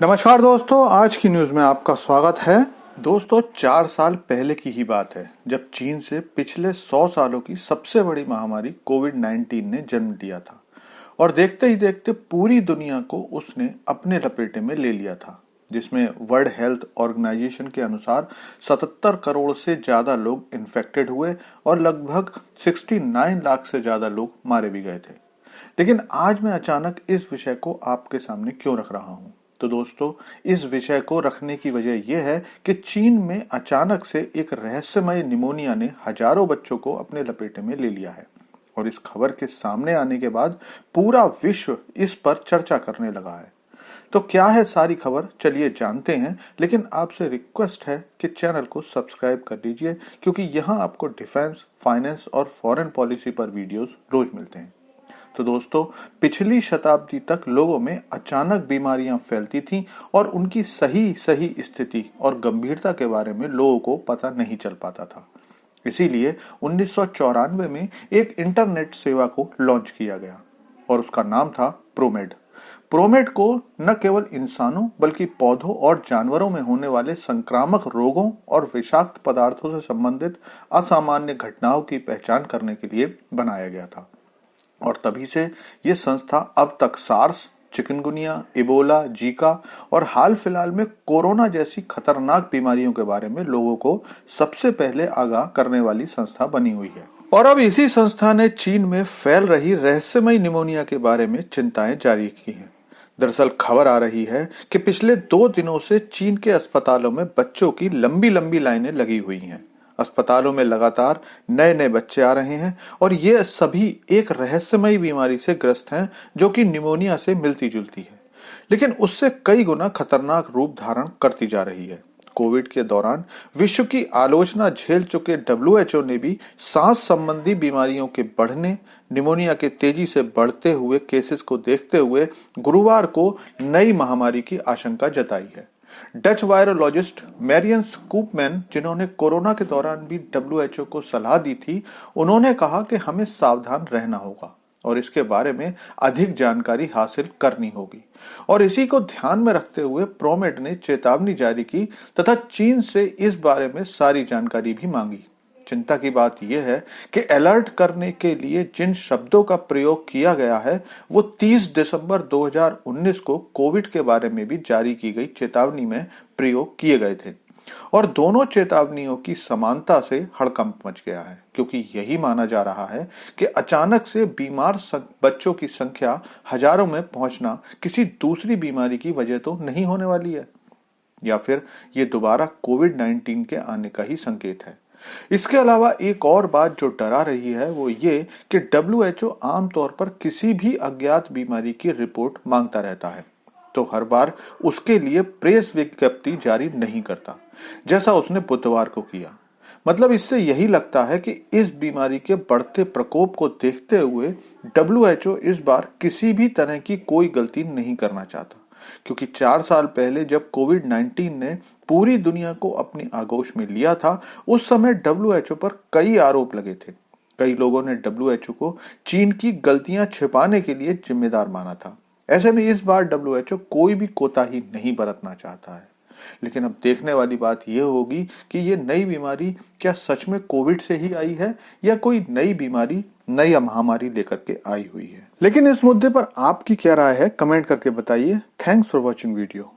नमस्कार दोस्तों, आज की न्यूज में आपका स्वागत है। दोस्तों, 4 साल पहले की ही बात है जब चीन से पिछले 100 सालों की सबसे बड़ी महामारी कोविड-19 ने जन्म लिया था और देखते ही देखते पूरी दुनिया को उसने अपने लपेटे में ले लिया था, जिसमें वर्ल्ड हेल्थ ऑर्गेनाइजेशन के अनुसार 77 करोड़ से ज्यादा लोग इन्फेक्टेड हुए और लगभग 69 लाख से ज्यादा लोग मारे भी गए थे। लेकिन आज मैं अचानक इस विषय को आपके सामने क्यों रख रहा हूं? तो दोस्तों, इस विषय को रखने की वजह यह है कि चीन में अचानक से एक रहस्यमय निमोनिया ने हजारों बच्चों को अपने लपेटे में ले लिया है और इस खबर के सामने आने के बाद पूरा विश्व इस पर चर्चा करने लगा है। तो क्या है सारी खबर, चलिए जानते हैं। लेकिन आपसे रिक्वेस्ट है कि चैनल को सब्सक्राइब कर लीजिए, क्योंकि यहाँ आपको डिफेंस, फाइनेंस और फॉरेन पॉलिसी पर वीडियोस रोज मिलते हैं। तो दोस्तों, पिछली शताब्दी तक लोगों में अचानक बीमारियां फैलती थीं और उनकी सही स्थिति और गंभीरता के बारे में लोगों को पता नहीं चल पाता था। इसीलिए 1994 में एक इंटरनेट सेवा को लॉन्च किया गया और उसका नाम था प्रोमेड। प्रोमेड को न केवल इंसानों बल्कि पौधों और जानवरों में होने वाले संक्रामक रोगों और विषाक्त पदार्थों से संबंधित असामान्य घटनाओं की पहचान करने के लिए बनाया गया था। और तभी से ये संस्था अब तक सार्स, चिकनगुनिया, इबोला, जीका और हाल फिलहाल में कोरोना जैसी खतरनाक बीमारियों के बारे में लोगों को सबसे पहले आगाह करने वाली संस्था बनी हुई है। और अब इसी संस्था ने चीन में फैल रही रहस्यमय निमोनिया के बारे में चिंताएं जारी की हैं। दरअसल खबर आ रही है कि पिछले 2 दिनों से चीन के अस्पतालों में बच्चों की लंबी लंबी लाइनें लगी हुई हैं। अस्पतालों में लगातार नए नए बच्चे आ रहे हैं और ये सभी एक रहस्यमय बीमारी से ग्रस्त हैं, जो कि निमोनिया से मिलती जुलती है, लेकिन उससे कई गुना खतरनाक रूप धारण करती जा रही है। कोविड के दौरान विश्व की आलोचना झेल चुके WHO ने भी सांस संबंधी बीमारियों के बढ़ने, निमोनिया के तेजी से बढ़ते हुए केसेस को देखते हुए गुरुवार को नई महामारी की आशंका जताई है। डच वायरोलॉजिस्ट मैरियन स्कूपमैन, जिन्होंने कोरोना के दौरान भी WHO को सलाह दी थी, उन्होंने कहा कि हमें सावधान रहना होगा और इसके बारे में अधिक जानकारी हासिल करनी होगी। और इसी को ध्यान में रखते हुए प्रोमेड ने चेतावनी जारी की तथा चीन से इस बारे में सारी जानकारी भी मांगी। चिंता की बात यह है कि अलर्ट करने के लिए जिन शब्दों का प्रयोग किया गया है वो 30 दिसंबर 2019 को कोविड के बारे में भी जारी की गई चेतावनी में प्रयोग किए गए थे और दोनों चेतावनियों की समानता से हड़कंप मच गया है, क्योंकि यही माना जा रहा है कि अचानक से बीमार बच्चों की संख्या हजारों में पहुंचना किसी दूसरी बीमारी की वजह तो नहीं होने वाली है, या फिर ये दोबारा कोविड-19 के आने का ही संकेत है। इसके अलावा एक और बात जो डरा रही है वो ये कि WHO आमतौर पर किसी भी अज्ञात बीमारी की रिपोर्ट मांगता रहता है, तो हर बार उसके लिए प्रेस विज्ञप्ति जारी नहीं करता, जैसा उसने बुधवार को किया। मतलब इससे यही लगता है कि इस बीमारी के बढ़ते प्रकोप को देखते हुए WHO इस बार किसी भी तरह की कोई गलती नहीं करना चाहता, क्योंकि 4 साल पहले जब कोविड-19 ने पूरी दुनिया को अपनी आगोश में लिया था, उस समय WHO पर कई आरोप लगे थे। कई लोगों ने WHO को चीन की गलतियां छिपाने के लिए जिम्मेदार माना था। ऐसे में इस बार WHO कोई भी कोताही नहीं बरतना चाहता है। लेकिन अब देखने वाली बात यह होगी कि ये नई बीमारी क्या सच में कोविड से ही आई है या कोई नई बीमारी, नई महामारी लेकर के आई हुई है। लेकिन इस मुद्दे पर आपकी क्या राय है, कमेंट करके बताइए। Thanks for watching video.